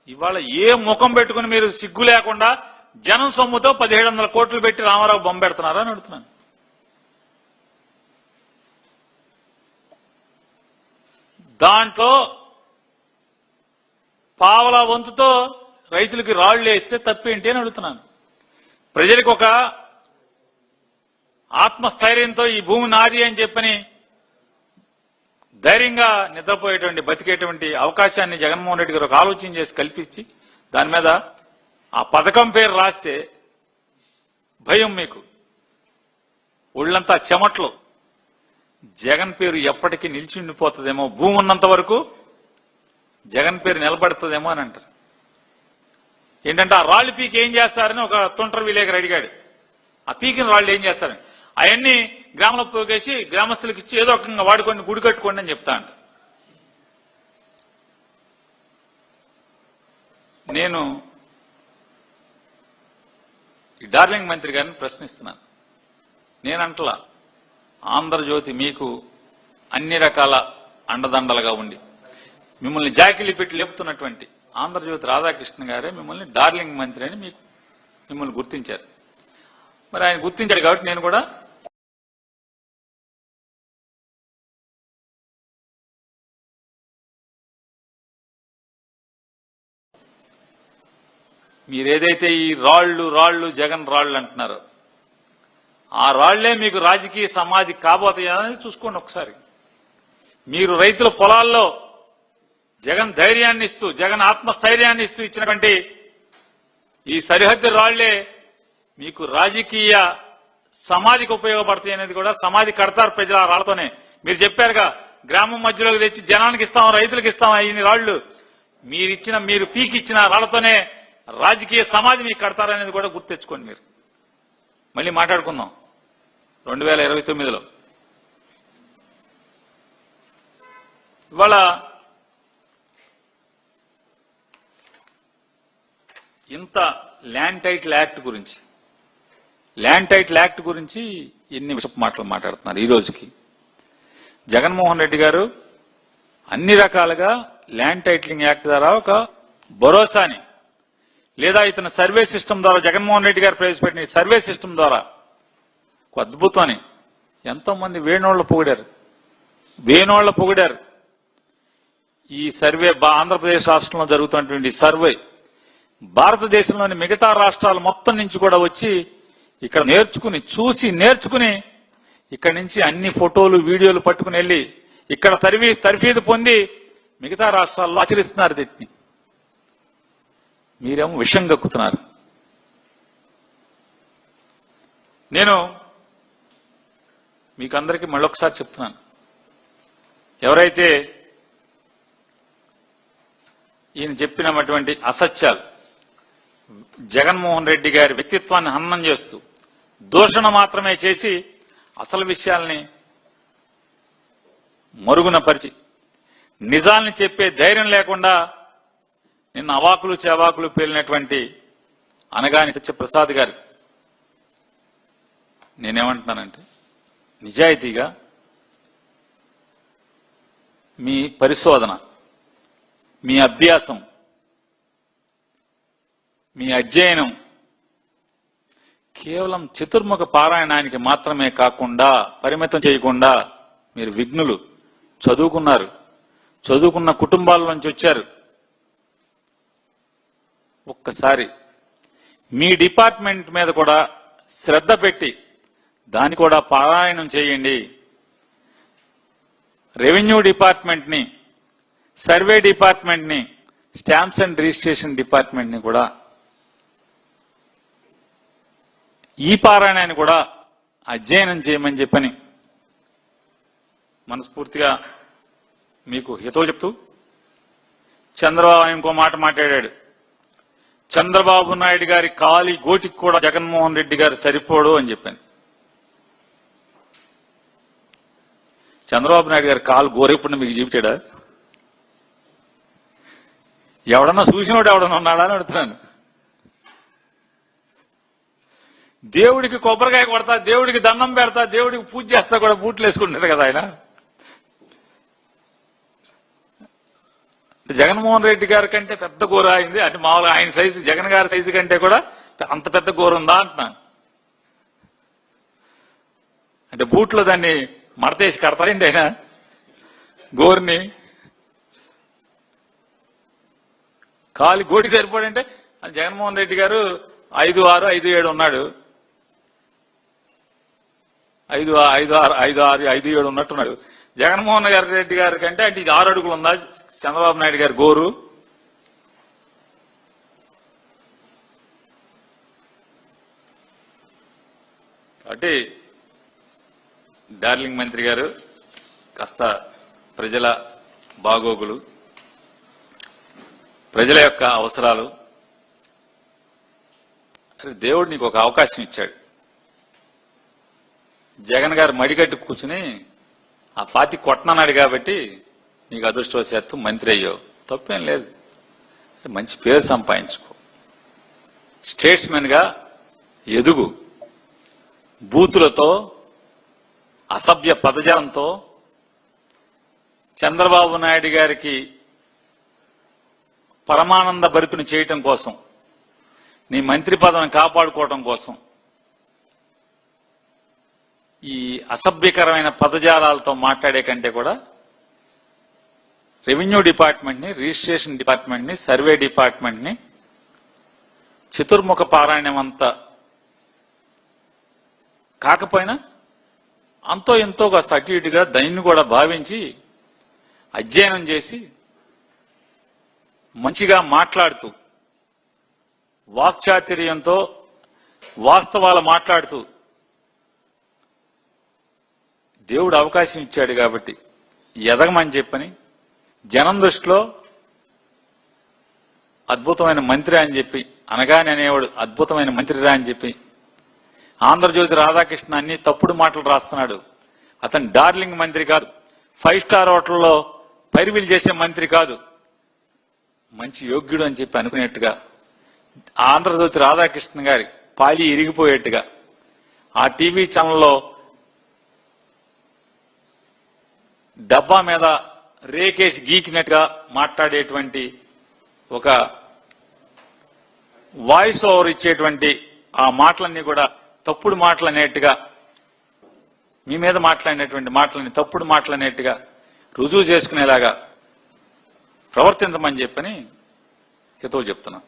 ఇవాళ ఏ ముఖం పెట్టుకుని మీరు సిగ్గు లేకుండా జనం సొమ్ముతో 1700 కోట్లు పెట్టి రామారావు బొమ్మ పెడుతున్నారా అని అడుగుతున్నాను. దాంట్లో పావలా వంతుతో రైతులకి రాళ్లు వేస్తే తప్పేంటి అని అడుగుతున్నాను. ప్రజలకు ఒక ఆత్మస్థైర్యంతో ఈ భూమి నాది అని చెప్పని ధైర్యంగా నిద్రపోయేటువంటి బతికేటువంటి అవకాశాన్ని జగన్మోహన్ రెడ్డి గారు ఒక ఆలోచన చేసి కల్పించి దాని మీద ఆ పథకం పేరు రాస్తే భయం, మీకు ఒళ్ళంతా చెమట్లు. జగన్ పేరు ఎప్పటికీ నిలిచి ఉండిపోతుందేమో, భూమి ఉన్నంత వరకు జగన్ పేరు నిలబడుతుందేమో అని అంటారు. ఏంటంటే ఆ రాళ్లు పీకి ఏం చేస్తారని ఒక తుంటర విలేకరు అడిగాడు. ఆ పీకిన రాళ్లు ఏం చేస్తారని, అవన్నీ గ్రామంలో పోగేసి గ్రామస్తులకు ఇచ్చి ఏదో ఒక వాడుకొని గుడి కట్టుకోండి అని చెప్తా అంట. నేను ఈ డార్లింగ్ మంత్రి గారిని ప్రశ్నిస్తున్నాను. నేనంటలా ఆంధ్రజ్యోతి మీకు అన్ని రకాల అండదండలుగా ఉండి మిమ్మల్ని జాకిలి పెట్టి లేపుతున్నటువంటి ఆంధ్రజ్యోతి రాధాకృష్ణ గారే మిమ్మల్ని డార్లింగ్ మంత్రి అని మిమ్మల్ని గుర్తించారు. మరి ఆయన గుర్తించాడు కాబట్టి నేను కూడా మీరేదైతే ఈ రాళ్లు జగన్ రాళ్లు అంటున్నారో ఆ రాళ్లే మీకు రాజకీయ సమాధి కాబోతాయని చూసుకోండి ఒకసారి. మీరు రైతుల పొలాల్లో జగన్ ధైర్యాన్ని ఇస్తూ, జగన్ ఆత్మస్థైర్యాన్ని ఇస్తూ ఇచ్చినటువంటి ఈ సరిహద్దు రాళ్లే మీకు రాజకీయ సమాధికి ఉపయోగపడతాయి అనేది కూడా, సమాధి కడతారు ప్రజలు ఆ రాళ్లతోనే. మీరు చెప్పారుగా, గ్రామం మధ్యలోకి తెచ్చి జనానికి ఇస్తాం, రైతులకు ఇస్తాం ఇన్ని రాళ్లు, మీరు పీకి ఇచ్చిన రాళ్లతోనే రాజకీయ సమాధి మీకు కడతారనేది కూడా గుర్తెచ్చుకోండి. మీరు మళ్ళీ మాట్లాడుకుందాం 2029లో. ఇవాళ ఇంత ల్యాండ్ టైటిల్ యాక్ట్ గురించి ఎన్ని విషపు మాటలు మాట్లాడుతున్నారు. ఈ రోజుకి జగన్మోహన్ రెడ్డి గారు అన్ని రకాలుగా ల్యాండ్ టైటిలింగ్ యాక్ట్ ద్వారా ఒక భరోసాని, లేదా ఇతను సర్వే సిస్టమ్ ద్వారా జగన్మోహన్ రెడ్డి గారు ప్రవేశపెట్టిన సర్వే సిస్టమ్ ద్వారా ఒక అద్భుతాన్ని ఎంతో మంది వేణోళ్లు పొగిడారు. ఈ సర్వే ఆంధ్రప్రదేశ్ రాష్ట్రంలో జరుగుతున్నటువంటి సర్వే భారతదేశంలోని మిగతా రాష్ట్రాల మొత్తం నుంచి కూడా వచ్చి ఇక్కడ నేర్చుకుని ఇక్కడి నుంచి అన్ని ఫోటోలు వీడియోలు పట్టుకుని వెళ్ళి ఇక్కడ తర్ఫీదు పొంది మిగతా రాష్ట్రాల్లో ఆచరిస్తున్నారు. దీన్ని మీరేమో విషం గక్కుతున్నారు. నేను మీకు అందరికీ మళ్ళొకసారి చెప్తున్నాను, ఎవరైతే ఈయన చెప్పినటువంటి అసత్యాలు, జగన్మోహన్ రెడ్డి గారి వ్యక్తిత్వాన్ని హననం చేస్తూ దూషణ మాత్రమే చేసి అసలు విషయాల్ని మరుగున పరిచి నిజాల్ని చెప్పే ధైర్యం లేకుండా నిన్న అవాకులు చెవాకులు పేలినటువంటి అనగాని సత్యప్రసాద్ గారు నేనేమంటున్నానంటే, నిజాయితీగా మీ పరిశోధన, మీ అభ్యాసం, మీ అధ్యయనం కేవలం చతుర్ముఖ పారాయణానికి మాత్రమే కాకుండా పరిమితం చేయకుండా మీరు విఘ్నులు, చదువుకున్న కుటుంబాల నుంచి వచ్చారు. ఒక్కసారి మీ డిపార్ట్మెంట్ మీద కూడా శ్రద్ధ పెట్టి దాన్ని కూడా పారాయణం చేయండి. రెవెన్యూ డిపార్ట్మెంట్ ని, సర్వే డిపార్ట్మెంట్ ని, స్టాంప్స్ అండ్ రిజిస్ట్రేషన్ డిపార్ట్మెంట్ ని కూడా ఈ పారాయణాన్ని కూడా అధ్యయనం చేయమని చెప్పని మనస్ఫూర్తిగా మీకు హితవు చెప్తూ, చంద్రబాబు ఇంకో మాట మాట్లాడాడు. చంద్రబాబు నాయుడు గారి కాలి గోటికి కూడా జగన్మోహన్ రెడ్డి గారు సరిపోడు అని చెప్పాను. చంద్రబాబు నాయుడు గారి కాలు గోరెప్పుడు మీకు చూపించాడా? ఎవడన్నా చూసినోడు ఎవడన్నా ఉన్నాడా అని అడుగుతున్నాను. దేవుడికి కొబ్బరికాయ కొడతా, దేవుడికి దండం పెడతా, దేవుడికి పూజ చేస్తా కూడా బూట్లు వేసుకుంటారు కదా ఆయన. జగన్మోహన్ రెడ్డి గారి కంటే పెద్ద గోర అయింది అంటే మామూలుగా ఆయన సైజు జగన్ గారి సైజు కంటే కూడా అంత పెద్ద గోర ఉందా అంటున్నాను. అంటే బూట్లో దాన్ని మడతేసి కడతారండి ఆయన గోరుని కాలి గోడికి సరిపోడంటే జగన్మోహన్ రెడ్డి గారు 5'6", 5'7" ఉన్నాడు. 5'6", 5'7" ఉన్నట్టున్నాడు. జగన్మోహన్ రెడ్డి గారి కంటే అంటే ఇది 6 అడుగులు ఉందా చంద్రబాబు నాయుడు గారి గోరు? కాబట్టి డార్లింగ్ మంత్రి గారు కాస్త ప్రజల బాగోగులు, ప్రజల యొక్క అవసరాలు, దేవుడు నీకు ఒక అవకాశం ఇచ్చాడు. జగన్ గారు మడిగట్టు కూర్చుని ఆ పాతి కొట్టనన్నాడు కాబట్టి నీకు అదృష్టవశాత్తు మంత్రి అయ్యో, తప్పేం లేదు. మంచి పేరు సంపాదించుకో, స్టేట్స్మెన్ గా ఎదుగు. బూతులతో అసభ్య పదజాలంతో చంద్రబాబు నాయుడు గారికి పరమానంద భరితుని చేయటం కోసం, నీ మంత్రి పదవిని కాపాడుకోవటం కోసం ఈ అసభ్యకరమైన పదజాలాలతో మాట్లాడే కంటే కూడా రెవెన్యూ డిపార్ట్మెంట్ ని, రిజిస్ట్రేషన్ డిపార్ట్మెంట్ ని, సర్వే డిపార్ట్మెంట్ ని చతుర్ముఖ పారాయణమంతా కాకపోయినా అంతో ఎంతో కాస్త అటు ఇటుగా దాన్ని కూడా భావించి అధ్యయనం చేసి మంచిగా మాట్లాడుతూ వాక్చాతుర్యంతో వాస్తవాలు మాట్లాడుతూ దేవుడు అవకాశం ఇచ్చాడు కాబట్టి ఎదగమని చెప్పని జనం దృష్టిలో అద్భుతమైన మంత్రి అని చెప్పి, అనగానే అనేవాడు అద్భుతమైన మంత్రిరా అని చెప్పి, ఆంధ్రజ్యోతి రాధాకృష్ణ అన్ని తప్పుడు మాటలు రాస్తున్నాడు. అతను డార్లింగ్ మంత్రి కాదు, 5 స్టార్ హోటల్లో పైరువీలు చేసే మంత్రి కాదు, మంచి యోగ్యుడు అని చెప్పి అనుకునేట్టుగా ఆంధ్రజ్యోతి రాధాకృష్ణ గారి పాలి ఇరిగిపోయేట్టుగా ఆ టీవీ ఛానల్లో డబ్బా మీద రేకేసి గీకినట్టుగా మాట్లాడేటువంటి ఒక వాయిస్ ఓవర్ ఇచ్చేటువంటి ఆ మాటలన్నీ కూడా తప్పుడు మాటలు అనేట్టుగా, మీ మీద మాట్లాడినటువంటి మాటలని తప్పుడు మాటలు అనేట్టుగా రుజువు చేసుకునేలాగా ప్రవర్తించమని చెప్పని హితవు చెప్తున్నా.